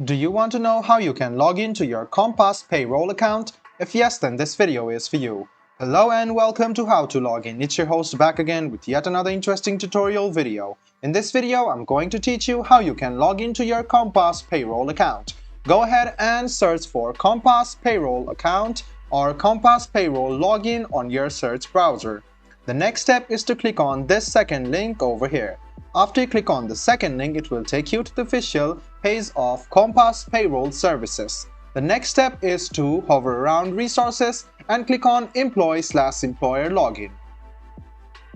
Do you want to know how you can log into your Compass Payroll account? If yes, then this video is for you. Hello and welcome to How to Log In. It's your host back again with yet another interesting tutorial video. In this video, I'm going to teach you how you can log into your Compass Payroll account. Go ahead and search for Compass Payroll account or Compass Payroll login on your search browser. The next step is to click on this second link over here. After you click on the second link, it will take you to the official page of Compass Payroll Services. The next step is to hover around Resources and click on Employee/Employer Login.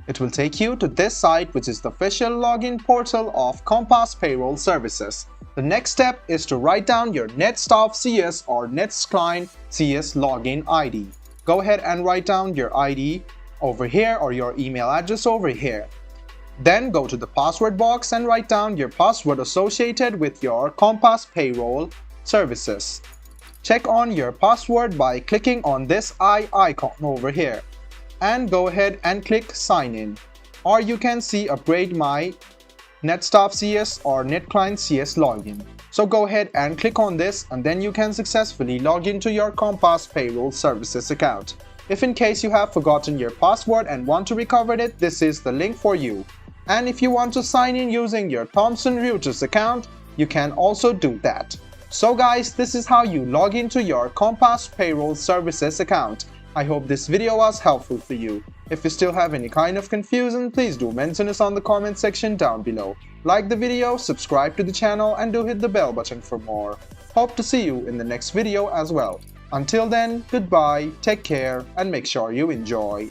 It will take you to this site, which is the official login portal of Compass Payroll Services. The next step is to write down your NetStaff CS or NetClient CS login ID. Go ahead and write down your ID over here or your email address over here. Then go to the password box and write down your password associated with your Compass Payroll Services. Check on your password by clicking on this eye icon over here and go ahead and click Sign In. Or you can see Upgrade My NetStaff CS or NetClient CS login. So go ahead and click on this and then you can successfully log into your Compass Payroll Services account. If in case you have forgotten your password and want to recover it, this is the link for you. And if you want to sign in using your Thomson Reuters account, you can also do that. So guys, this is how you log into your Compass Payroll Services account. I hope this video was helpful for you. If you still have any kind of confusion, please do mention us on the comment section down below. Like the video, subscribe to the channel and do hit the bell button for more. Hope to see you in the next video as well. Until then, goodbye, take care and make sure you enjoy.